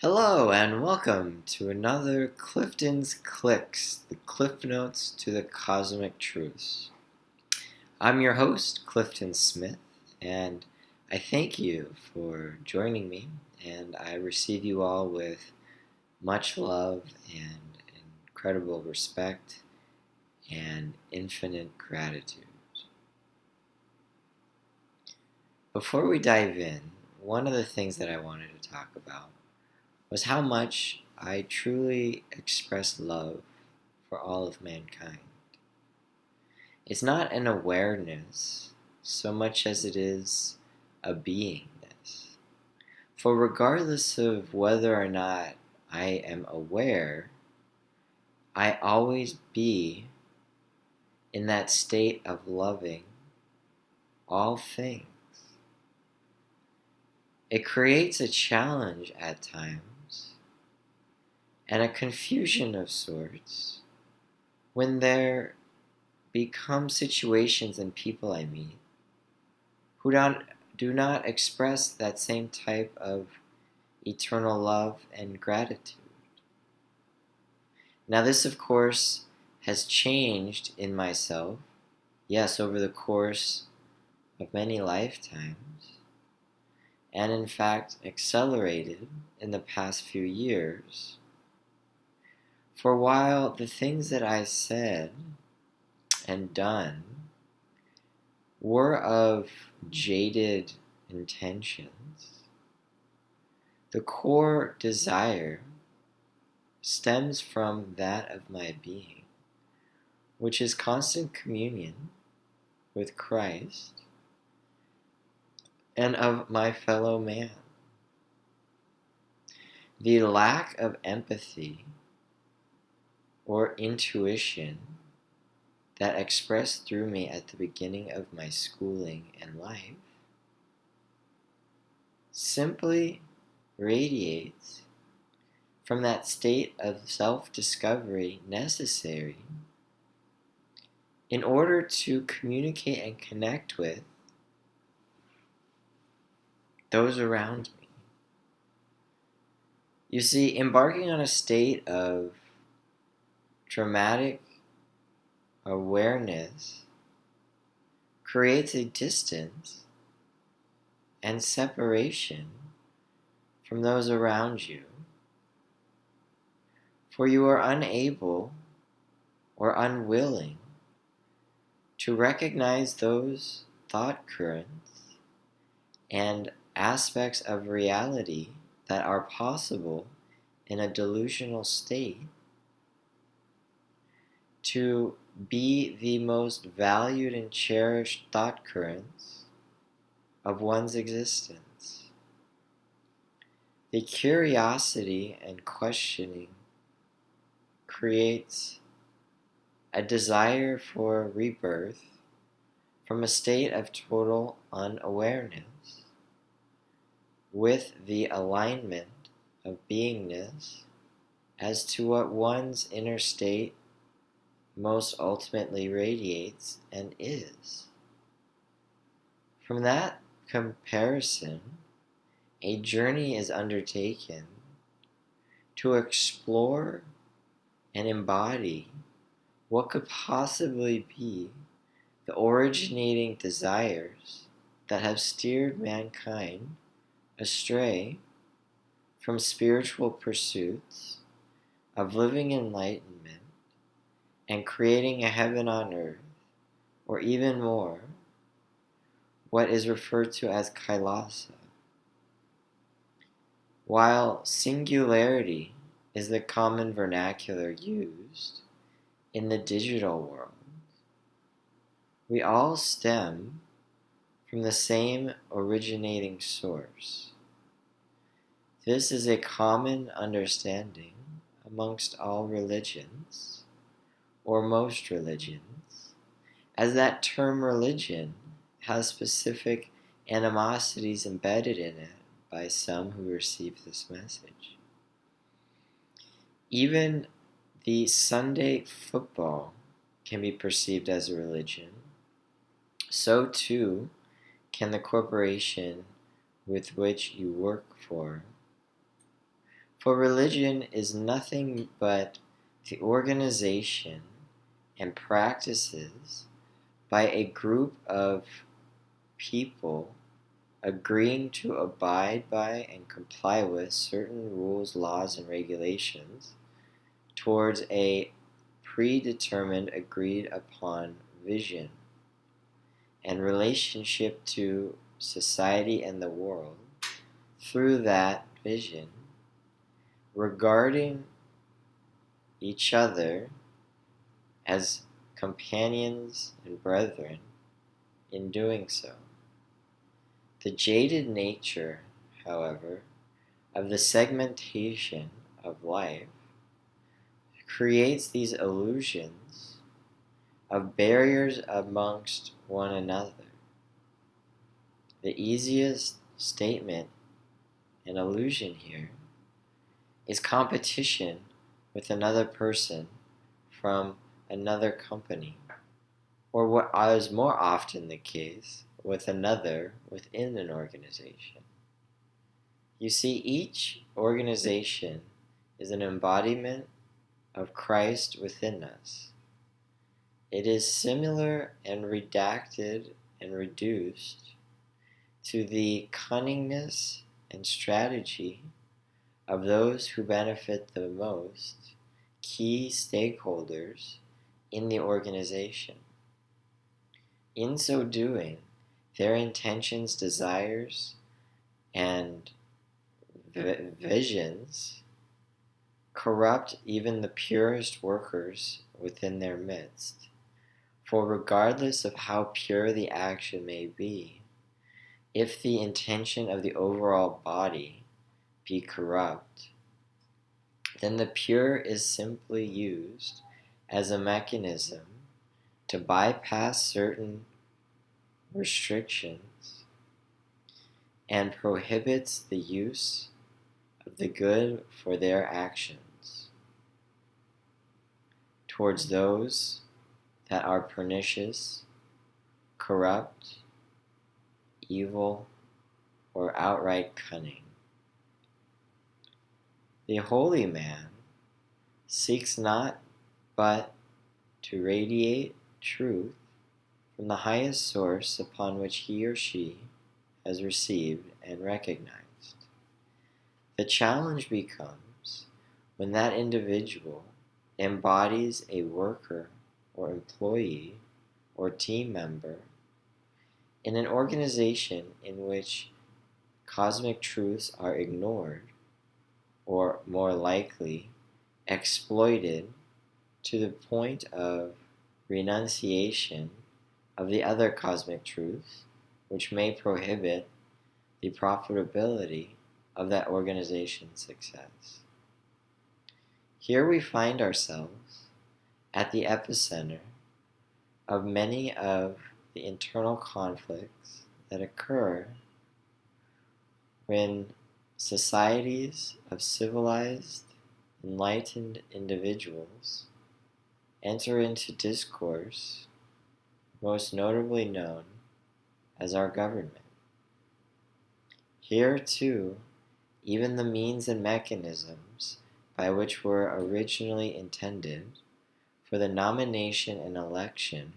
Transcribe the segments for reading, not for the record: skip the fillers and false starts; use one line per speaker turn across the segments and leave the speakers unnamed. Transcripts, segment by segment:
Hello and welcome to another Clifton's Clicks, the Cliff Notes to the Cosmic Truths. I'm your host, Clifton Smith, and I thank you for joining me, and I receive you all with much love and incredible respect and infinite gratitude. Before we dive in, one of the things that I wanted to talk about was how much I truly express love for all of mankind. It's not an awareness so much as it is a beingness. For regardless of whether or not I am aware, I always be in that state of loving all things. It creates a challenge at times and a confusion of sorts when there become situations and people I meet who do not express that same type of eternal love and gratitude. Now, this, of course, has changed in myself, yes, over the course of many lifetimes, and in fact accelerated in the past few years. For while the things that I said and done were of jaded intentions, the core desire stems from that of my being, which is constant communion with Christ and of my fellow man. The lack of empathy or intuition that expressed through me at the beginning of my schooling and life simply radiates from that state of self-discovery necessary in order to communicate and connect with those around me. You see, embarking on a state of dramatic awareness creates a distance and separation from those around you, for you are unable or unwilling to recognize those thought currents and aspects of reality that are possible in a delusional state to be the most valued and cherished thought currents of one's existence. The curiosity and questioning creates a desire for rebirth from a state of total unawareness with the alignment of beingness as to what one's inner state most ultimately radiates and is. From that comparison, a journey is undertaken to explore and embody what could possibly be the originating desires that have steered mankind astray from spiritual pursuits of living enlightenment and creating a heaven on earth, or even more, what is referred to as Kailasa. While singularity is the common vernacular used in the digital world, we all stem from the same originating source. This is a common understanding amongst all religions, or most religions, as that term religion has specific animosities embedded in it by some who receive this message. Even the Sunday football can be perceived as a religion. So too can the corporation with which you work for. For religion is nothing but the organization and practices by a group of people agreeing to abide by and comply with certain rules, laws, and regulations towards a predetermined, agreed upon vision and relationship to society and the world through that vision, regarding each other as companions and brethren in doing so. The jaded nature, however, of the segmentation of life creates these illusions of barriers amongst one another. The easiest statement and illusion here is competition with another person from another company, or what is more often the case, with another within an organization. You see, each organization is an embodiment of Christ within us. It is similar and redacted and reduced to the cunningness and strategy of those who benefit the most, key stakeholders in the organization. In so doing, their intentions, desires, and visions corrupt even the purest workers within their midst. For regardless of how pure the action may be, if the intention of the overall body be corrupt, then the pure is simply used as a mechanism to bypass certain restrictions and prohibits the use of the good for their actions towards those that are pernicious, corrupt, evil, or outright cunning. The holy man seeks not but to radiate truth from the highest source upon which he or she has received and recognized. The challenge becomes when that individual embodies a worker or employee or team member in an organization in which cosmic truths are ignored, or more likely, exploited to the point of renunciation of the other cosmic truths, which may prohibit the profitability of that organization's success. Here we find ourselves at the epicenter of many of the internal conflicts that occur when societies of civilized, enlightened individuals enter into discourse, most notably known as our government. Here, too, even the means and mechanisms by which were originally intended for the nomination and election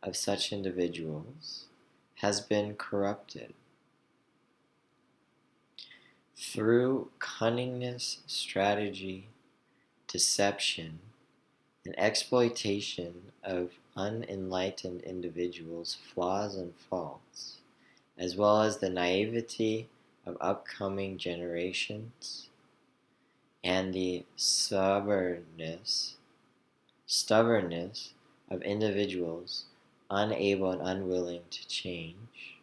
of such individuals has been corrupted. Through cunningness, strategy, deception, and exploitation of unenlightened individuals' flaws and faults, as well as the naivety of upcoming generations and the stubbornness of individuals unable and unwilling to change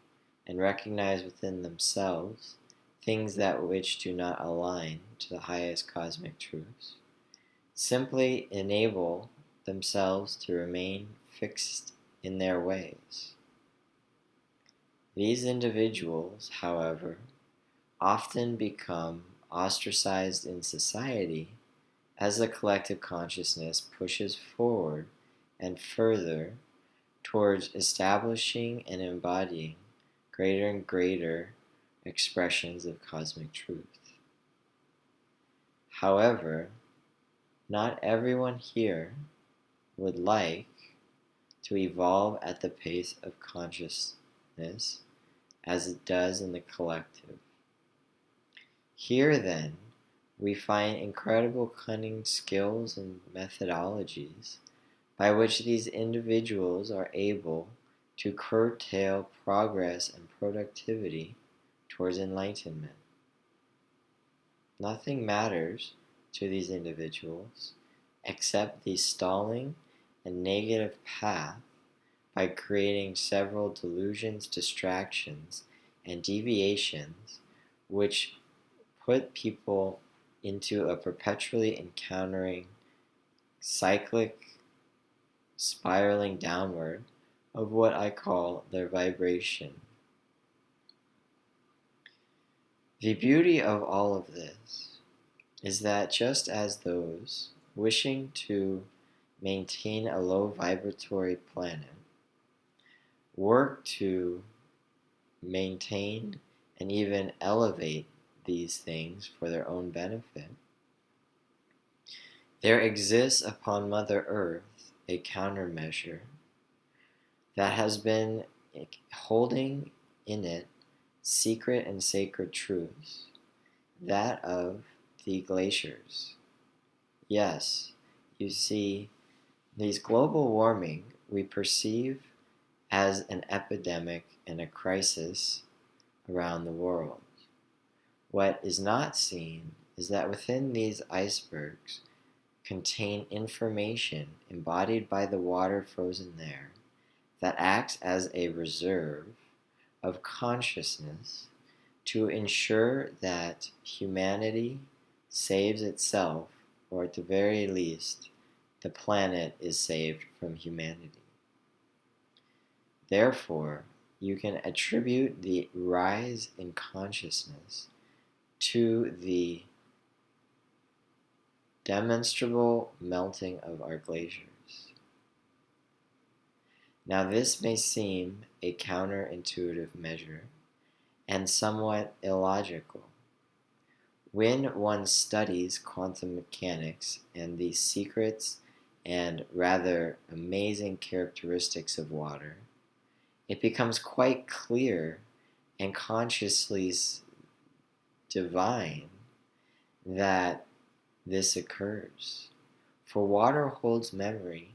and recognize within themselves things that which do not align to the highest cosmic truths, simply enable themselves to remain fixed in their ways. These individuals, however, often become ostracized in society as the collective consciousness pushes forward and further towards establishing and embodying greater and greater expressions of cosmic truth. However, not everyone here would like to evolve at the pace of consciousness as it does in the collective. Here, then, we find incredible cunning skills and methodologies by which these individuals are able to curtail progress and productivity towards enlightenment. Nothing matters to these individuals except the stalling and negative path by creating several delusions, distractions, and deviations which put people into a perpetually encountering cyclic spiraling downward of what I call their vibration. The beauty of all of this is that just as those wishing to maintain a low vibratory planet work to maintain and even elevate these things for their own benefit, there exists upon Mother Earth a countermeasure that has been holding in it secret and sacred truths, that of the glaciers. Yes, you see, these global warming we perceive as an epidemic and a crisis around the world. What is not seen is that within these icebergs contain information embodied by the water frozen there that acts as a reserve of consciousness to ensure that humanity saves itself, or at the very least, the planet is saved from humanity. Therefore, you can attribute the rise in consciousness to the demonstrable melting of our glaciers. Now, this may seem a counterintuitive measure and somewhat illogical. When one studies quantum mechanics and the secrets and rather amazing characteristics of water, it becomes quite clear and consciously divine that this occurs. For water holds memory,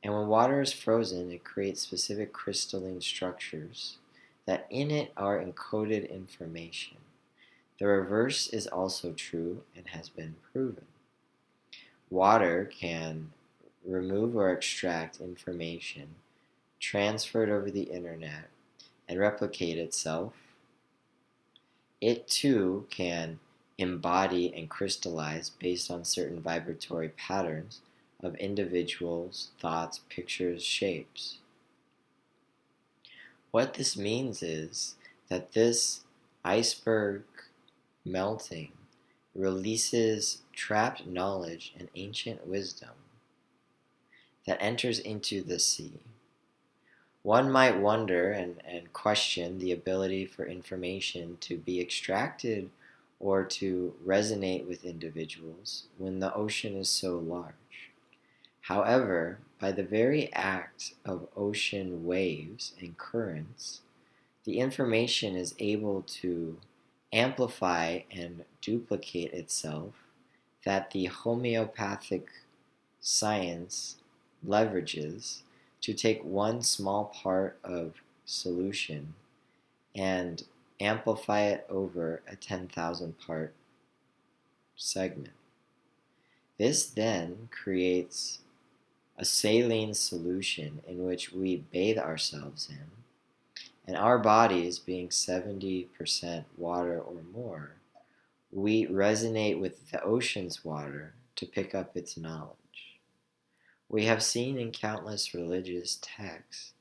and when water is frozen, it creates specific crystalline structures that in it are encoded information. The reverse is also true and has been proven. Water can remove or extract information transferred over the internet and replicate itself. It too can embody and crystallize based on certain vibratory patterns of individuals, thoughts, pictures, shapes. What this means is that this iceberg melting releases trapped knowledge and ancient wisdom that enters into the sea. One might wonder and question the ability for information to be extracted or to resonate with individuals when the ocean is so large. However, by the very act of ocean waves and currents, the information is able to amplify and duplicate itself that the homeopathic science leverages to take one small part of solution and amplify it over a 10,000 part segment. This then creates a saline solution in which we bathe ourselves in, and our bodies being 70% water or more, we resonate with the ocean's water to pick up its knowledge. We have seen in countless religious texts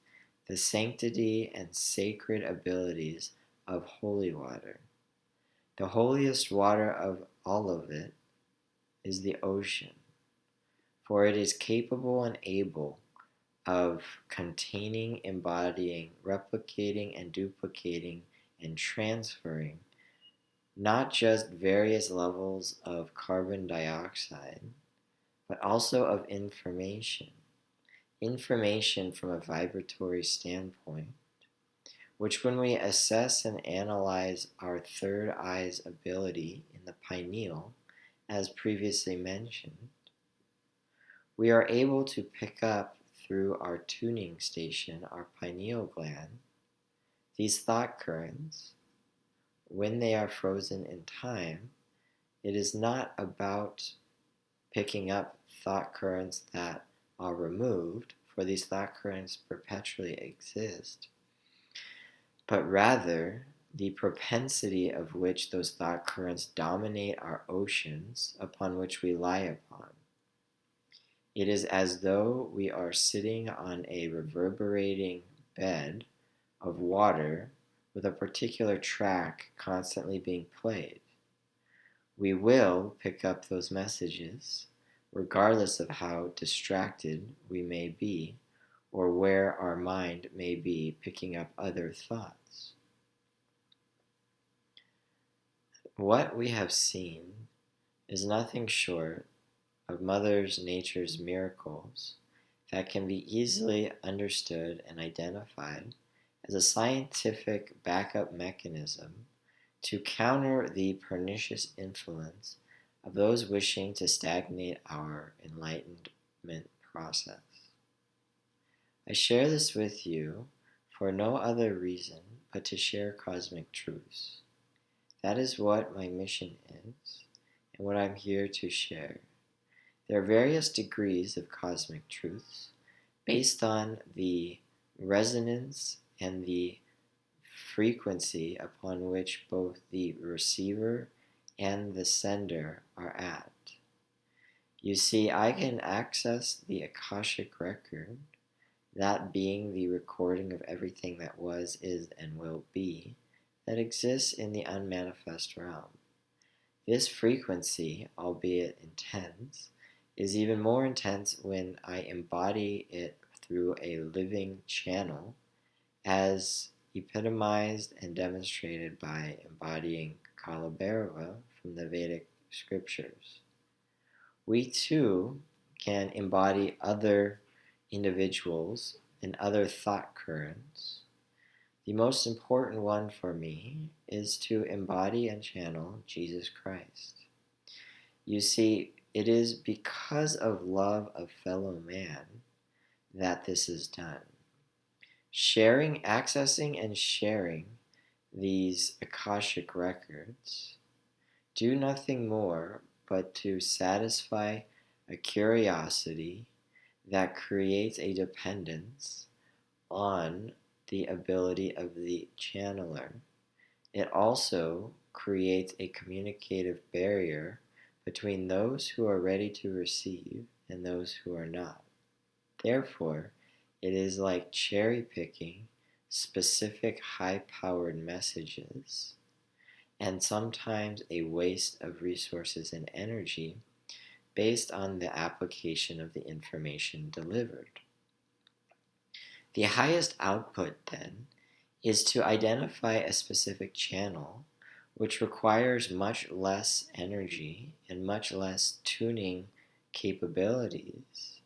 the sanctity and sacred abilities of holy water. The holiest water of all of it is the ocean, for it is capable and able of containing, embodying, replicating, and duplicating and transferring not just various levels of carbon dioxide, but also of information. Information from a vibratory standpoint, which, when we assess and analyze our third eye's ability in the pineal, as previously mentioned, we are able to pick up through our tuning station, our pineal gland, these thought currents. When they are frozen in time, it is not about picking up thought currents that are removed, for these thought currents perpetually exist, but rather the propensity of which those thought currents dominate our oceans upon which we lie upon. It is as though we are sitting on a reverberating bed of water with a particular track constantly being played. We will pick up those messages, regardless of how distracted we may be or where our mind may be picking up other thoughts. What we have seen is nothing short of Mother Nature's miracles that can be easily understood and identified as a scientific backup mechanism to counter the pernicious influence of those wishing to stagnate our enlightenment process. I share this with you for no other reason but to share cosmic truths. That is what my mission is, and what I'm here to share. There are various degrees of cosmic truths based on the resonance and the frequency upon which both the receiver and the sender are at. You see, I can access the Akashic record, that being the recording of everything that was, is, and will be, that exists in the unmanifest realm. This frequency, albeit intense, is even more intense when I embody it through a living channel, as epitomized and demonstrated by embodying Kalabhairava from the Vedic scriptures. We too can embody other individuals and other thought currents. The most important one for me is to embody and channel Jesus Christ. You see, it is because of love of fellow man that this is done. Accessing and sharing these Akashic records do nothing more but to satisfy a curiosity that creates a dependence on the ability of the channeler. It also creates a communicative barrier between those who are ready to receive and those who are not. Therefore, it is like cherry picking specific high-powered messages, and sometimes a waste of resources and energy based on the application of the information delivered. The highest output, then, is to identify a specific channel which requires much less energy and much less tuning capabilities,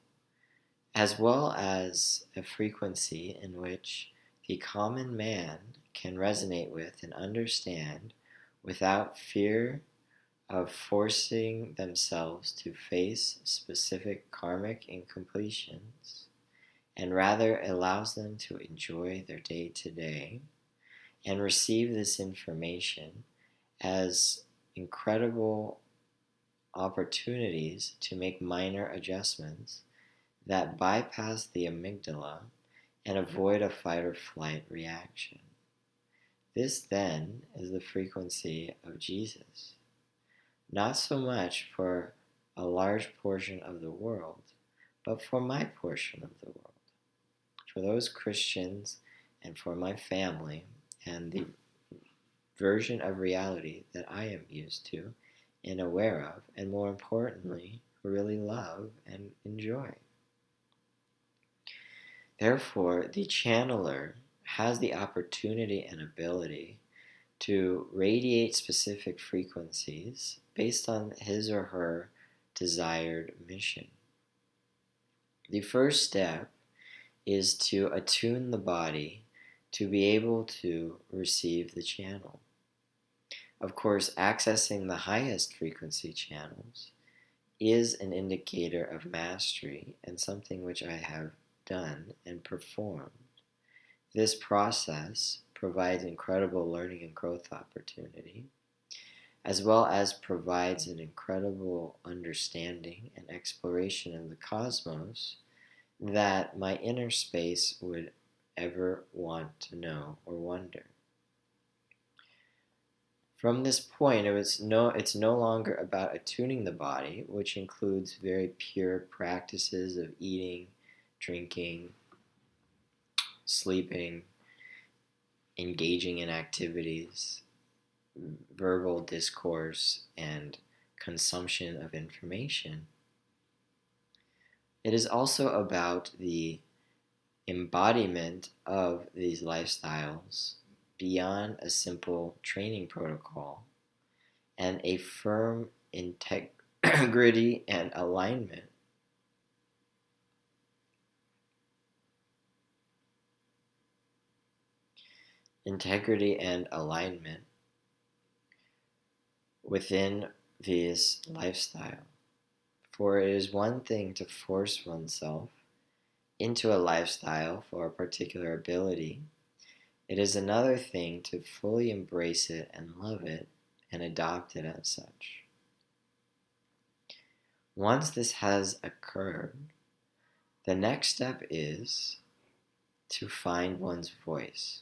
as well as a frequency in which the common man can resonate with and understand without fear of forcing themselves to face specific karmic incompletions, and rather allows them to enjoy their day to day and receive this information as incredible opportunities to make minor adjustments that bypass the amygdala and avoid a fight or flight reaction. This then is the frequency of Jesus. Not so much for a large portion of the world, but for my portion of the world. For those Christians and for my family and the version of reality that I am used to and aware of, and more importantly, really love and enjoy. Therefore, the channeler has the opportunity and ability to radiate specific frequencies based on his or her desired mission. The first step is to attune the body to be able to receive the channel. Of course, accessing the highest frequency channels is an indicator of mastery and something which I have done and performed. This process provides incredible learning and growth opportunity, as well as provides an incredible understanding and exploration of the cosmos that my inner space would ever want to know or wonder. From this point, it's no longer about attuning the body, which includes very pure practices of eating, drinking, sleeping, engaging in activities, verbal discourse, and consumption of information. It is also about the embodiment of these lifestyles beyond a simple training protocol and a firm integrity and alignment. Integrity and alignment within this lifestyle. For it is one thing to force oneself into a lifestyle for a particular ability. It is another thing to fully embrace it and love it and adopt it as such. Once this has occurred, the next step is to find one's voice.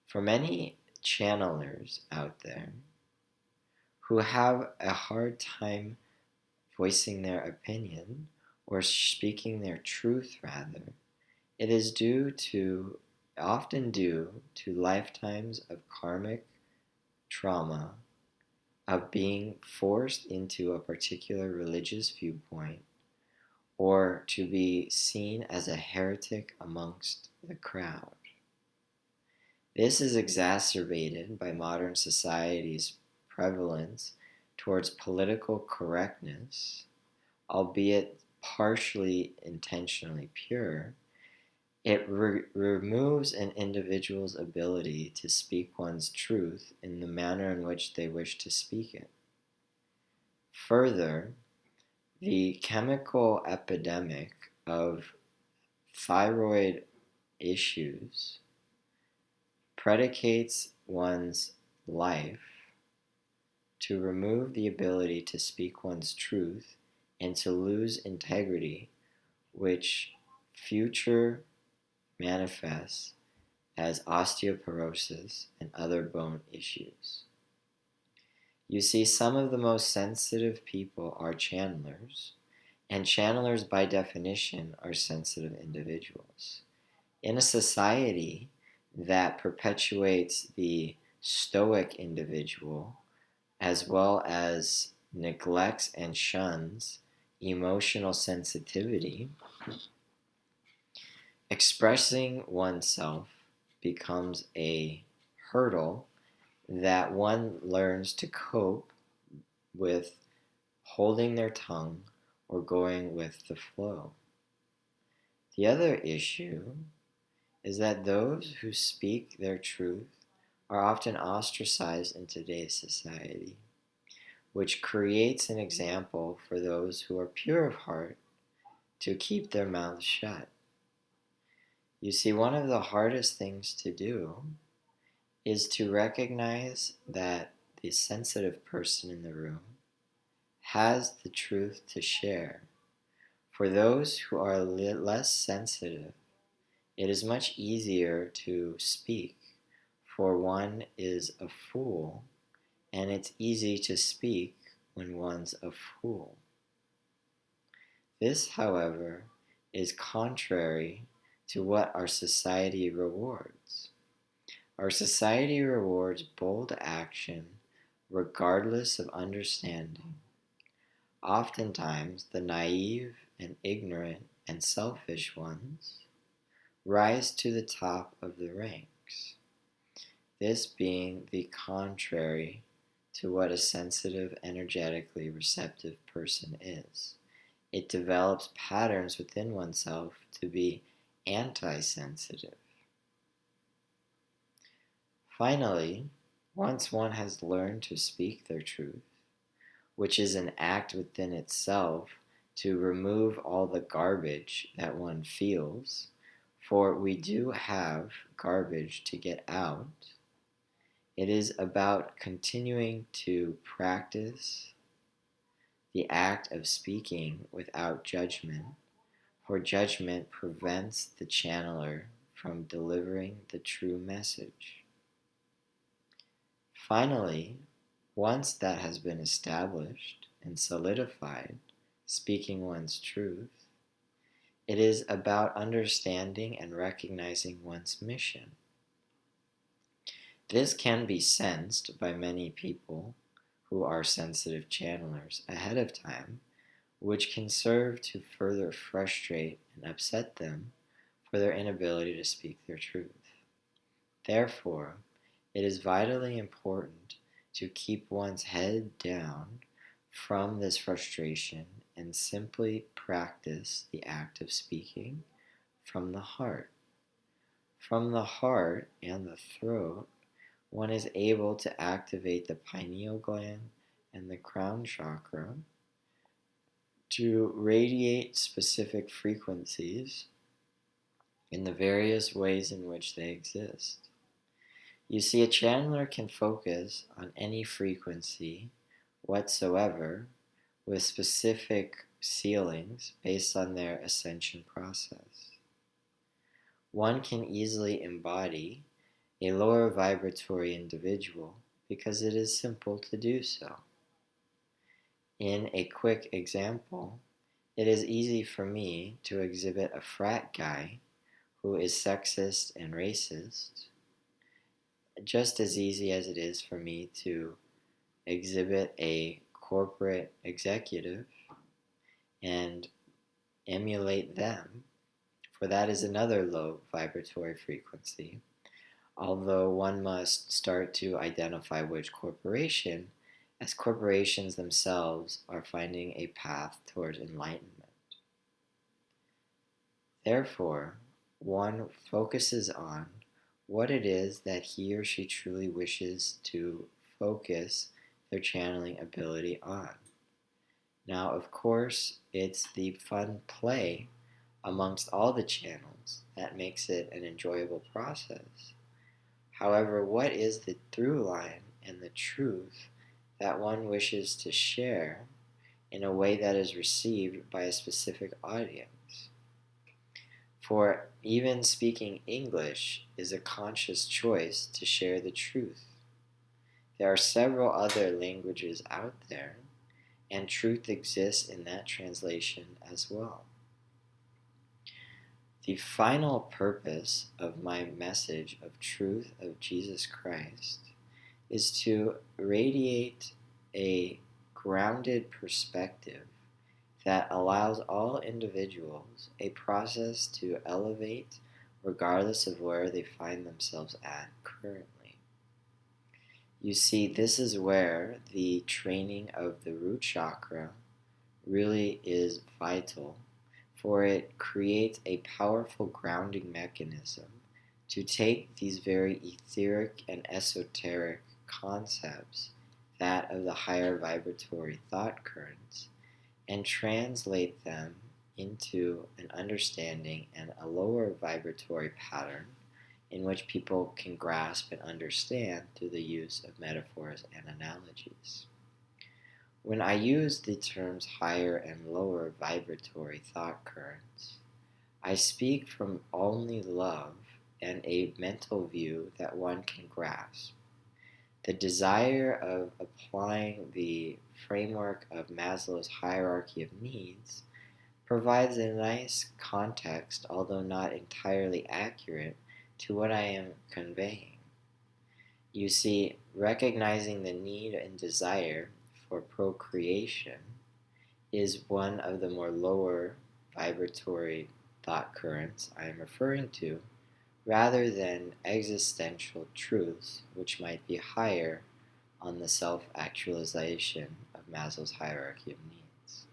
For many channelers out there who have a hard time voicing their opinion or speaking their truth, rather, it is often due to lifetimes of karmic trauma, of being forced into a particular religious viewpoint, or to be seen as a heretic amongst the crowd. This is exacerbated by modern society's prevalence towards political correctness, albeit partially intentionally pure. It removes an individual's ability to speak one's truth in the manner in which they wish to speak it. Further, the chemical epidemic of thyroid issues predicates one's life to remove the ability to speak one's truth and to lose integrity, which future manifests as osteoporosis and other bone issues. You see, some of the most sensitive people are channelers, and channelers by definition are sensitive individuals. In a society that perpetuates the stoic individual as well as neglects and shuns emotional sensitivity, expressing oneself becomes a hurdle that one learns to cope with holding their tongue or going with the flow. The other issue is that those who speak their truth are often ostracized in today's society, which creates an example for those who are pure of heart to keep their mouths shut. You see, one of the hardest things to do is to recognize that the sensitive person in the room has the truth to share. For those who are less sensitive, it is much easier to speak, for one is a fool, and it's easy to speak when one's a fool. This, however, is contrary to what our society rewards. Our society rewards bold action regardless of understanding. Oftentimes, the naive and ignorant and selfish ones rise to the top of the ranks. this being the contrary to what a sensitive, energetically receptive person is. It develops patterns within oneself to be anti-sensitive. Finally, once one has learned to speak their truth, which is an act within itself to remove all the garbage that one feels, for we do have garbage to get out, it is about continuing to practice the act of speaking without judgment, for judgment prevents the channeler from delivering the true message. Finally, once that has been established and solidified, speaking one's truth, it is about understanding and recognizing one's mission. This can be sensed by many people who are sensitive channelers ahead of time, which can serve to further frustrate and upset them for their inability to speak their truth. Therefore, it is vitally important to keep one's head down from this frustration and simply practice the act of speaking from the heart. From the heart and the throat, one is able to activate the pineal gland and the crown chakra to radiate specific frequencies in the various ways in which they exist. You see, a channeler can focus on any frequency whatsoever with specific ceilings based on their ascension process. One can easily embody a lower vibratory individual because it is simple to do so. In a quick example, it is easy for me to exhibit a frat guy who is sexist and racist, just as easy as it is for me to exhibit a corporate executive and emulate them, for that is another low vibratory frequency, although one must start to identify which corporation, as corporations themselves are finding a path towards enlightenment. Therefore, one focuses on what it is that he or she truly wishes to focus their channeling ability on. Now, of course, it's the fun play amongst all the channels that makes it an enjoyable process. However, what is the through line and the truth that one wishes to share in a way that is received by a specific audience? For even speaking English is a conscious choice to share the truth. There are several other languages out there, and truth exists in that translation as well. The final purpose of my message of truth of Jesus Christ is to radiate a grounded perspective that allows all individuals a process to elevate regardless of where they find themselves at currently. You see, this is where the training of the root chakra really is vital, for it creates a powerful grounding mechanism to take these very etheric and esoteric concepts, that of the higher vibratory thought currents, and translate them into an understanding and a lower vibratory pattern in which people can grasp and understand through the use of metaphors and analogies. When I use the terms higher and lower vibratory thought currents, I speak from only love and a mental view that one can grasp. The desire of applying the framework of Maslow's hierarchy of needs provides a nice context, although not entirely accurate, to what I am conveying. You see, recognizing the need and desire for procreation is one of the more lower vibratory thought currents I am referring to rather than existential truths, which might be higher on the self-actualization of Maslow's hierarchy of needs.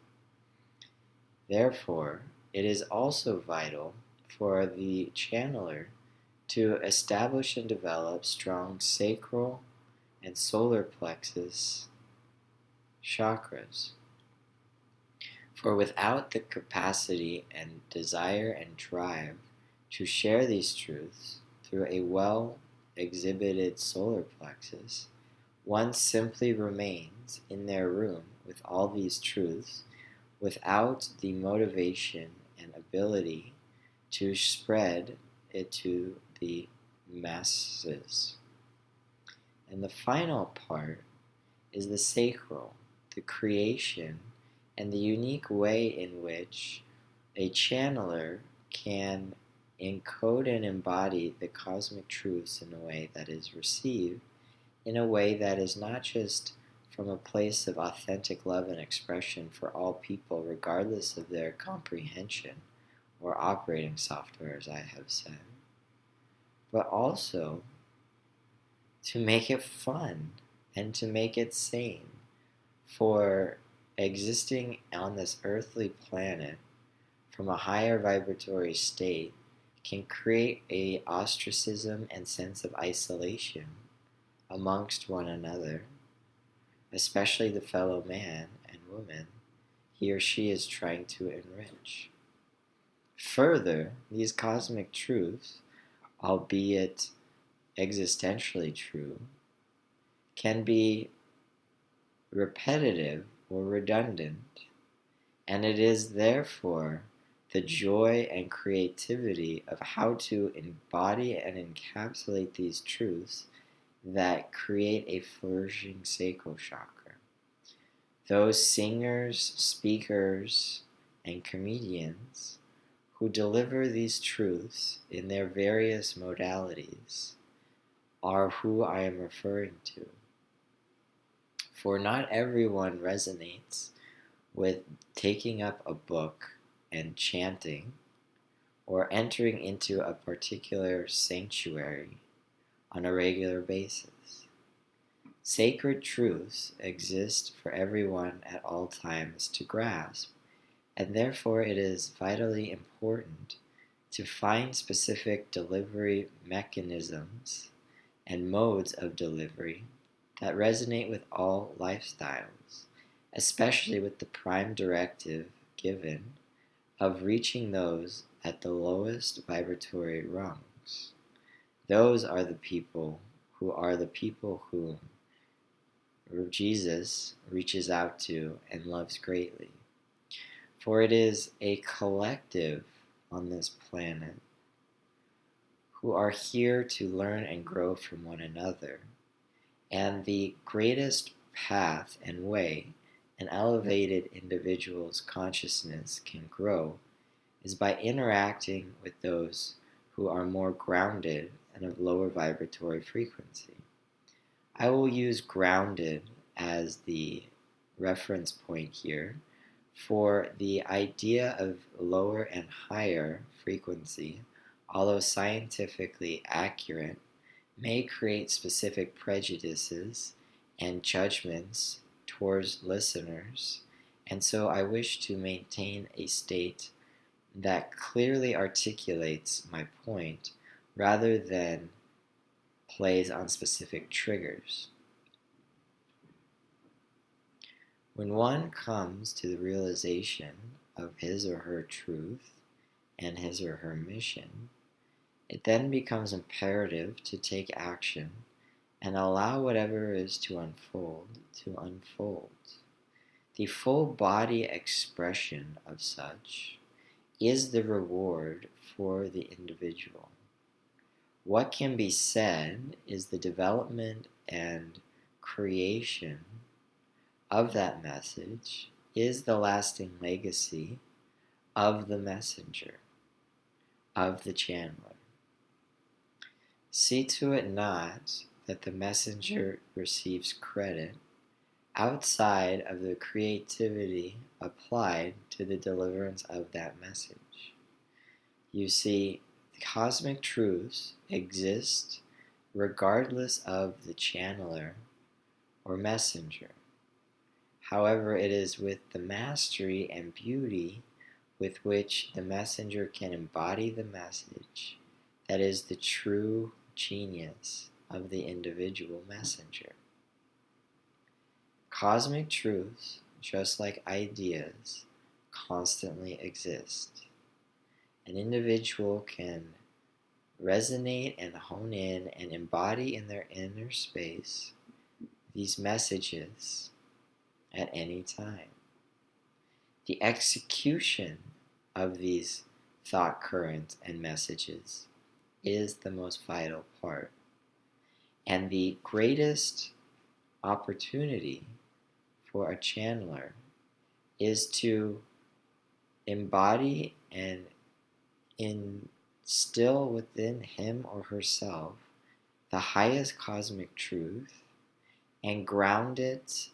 Therefore, it is also vital for the channeler to establish and develop strong sacral and solar plexus chakras. For without the capacity and desire and drive to share these truths through a well exhibited solar plexus, one simply remains in their room with all these truths without the motivation and ability to spread it to the masses. And the final part is the sacral, the creation, and the unique way in which a channeler can encode and embody the cosmic truths in a way that is received, in a way that is not just from a place of authentic love and expression for all people, regardless of their comprehension or operating software, as I have said, but also to make it fun and to make it sane. For existing on this earthly planet from a higher vibratory state can create a ostracism and sense of isolation amongst one another, especially the fellow man and woman he or she is trying to enrich. Further, these cosmic truths, albeit existentially true, can be repetitive or redundant, and it is therefore the joy and creativity of how to embody and encapsulate these truths that create a flourishing sacral chakra. Those singers, speakers, and comedians who deliver these truths in their various modalities are who I am referring to. For not everyone resonates with taking up a book and chanting or entering into a particular sanctuary on a regular basis. Sacred truths exist for everyone at all times to grasp, and therefore it is vitally important to find specific delivery mechanisms and modes of delivery that resonate with all lifestyles, especially with the prime directive given of reaching those at the lowest vibratory rungs. Those are the people whom Jesus reaches out to and loves greatly. For it is a collective on this planet who are here to learn and grow from one another. And the greatest path and way an elevated individual's consciousness can grow is by interacting with those who are more grounded and of lower vibratory frequency. I will use grounded as the reference point here, for the idea of lower and higher frequency, although scientifically accurate, may create specific prejudices and judgments towards listeners, and so I wish to maintain a state that clearly articulates my point rather than plays on specific triggers. When one comes to the realization of his or her truth and his or her mission, it then becomes imperative to take action and allow whatever is to unfold. The full body expression of such is the reward for the individual. What can be said is the development and creation of that message is the lasting legacy of the messenger, of the channeler. See to it not that the messenger receives credit outside of the creativity applied to the deliverance of that message. You see, Cosmic truths exist regardless of the channeler or messenger. However, it is with the mastery and beauty with which the messenger can embody the message that is the true genius of the individual messenger. Cosmic truths, just like ideas, constantly exist. An individual can resonate and hone in and embody in their inner space these messages at any time. The execution of these thought currents and messages is the most vital part. And the greatest opportunity for a channeler is to embody and instill within him or herself the highest cosmic truth and ground it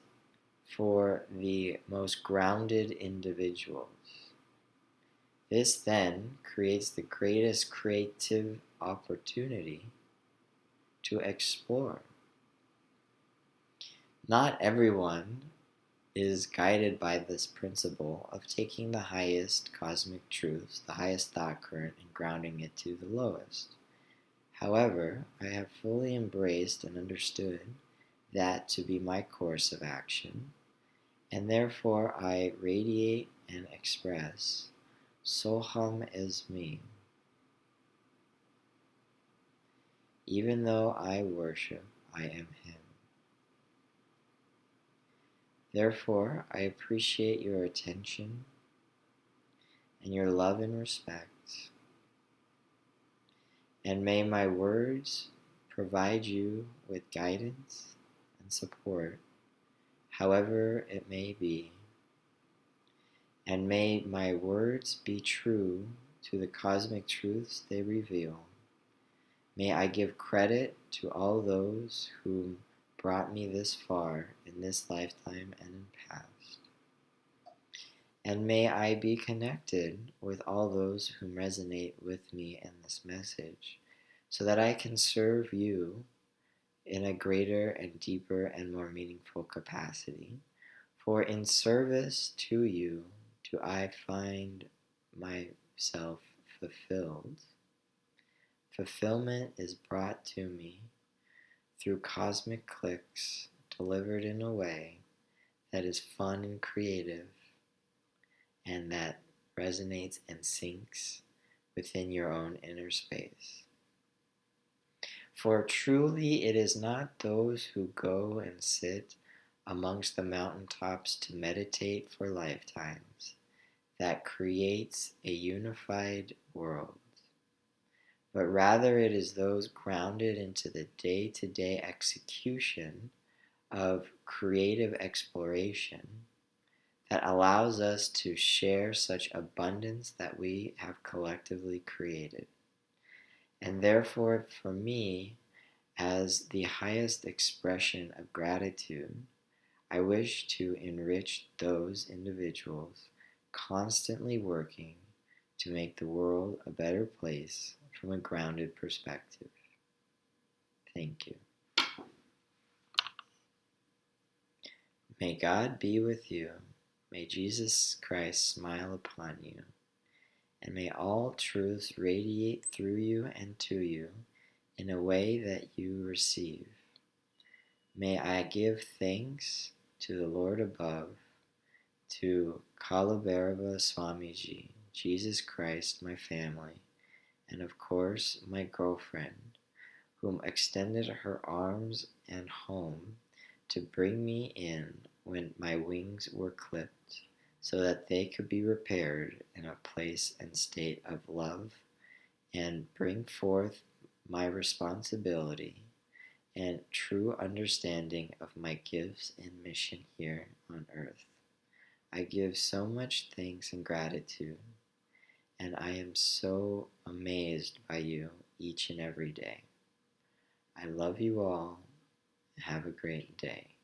for the most grounded individuals. This then creates the greatest creative opportunity to explore. Not everyone is guided by this principle of taking the highest cosmic truths, the highest thought current, and grounding it to the lowest. However, I have fully embraced and understood that to be my course of action, and therefore I radiate and express Soham is me. Even though I worship, I am him. Therefore, I appreciate your attention and your love and respect. And may my words provide you with guidance and support, however it may be. And may my words be true to the cosmic truths they reveal. May I give credit to all those who brought me this far in this lifetime and in past. And may I be connected with all those who resonate with me in this message, so that I can serve you in a greater and deeper and more meaningful capacity. For in service to you do I find myself fulfilled. Fulfillment is brought to me through cosmic clicks delivered in a way that is fun and creative and that resonates and syncs within your own inner space. For truly it is not those who go and sit amongst the mountaintops to meditate for lifetimes that creates a unified world, but rather it is those grounded into the day-to-day execution of creative exploration that allows us to share such abundance that we have collectively created. And therefore, for me, as the highest expression of gratitude, I wish to enrich those individuals constantly working to make the world a better place from a grounded perspective. Thank you. May God be with you. May Jesus Christ smile upon you. And may all truths radiate through you and to you in a way that you receive. May I give thanks to the Lord above, to Kalabhairava Swamiji, Jesus Christ, my family, and of course my girlfriend, whom extended her arms and home to bring me in when my wings were clipped, so that they could be repaired in a place and state of love, and bring forth my responsibility and true understanding of my gifts and mission here on earth. I give so much thanks and gratitude, and I am so amazed by you each and every day. I love you all. Have a great day.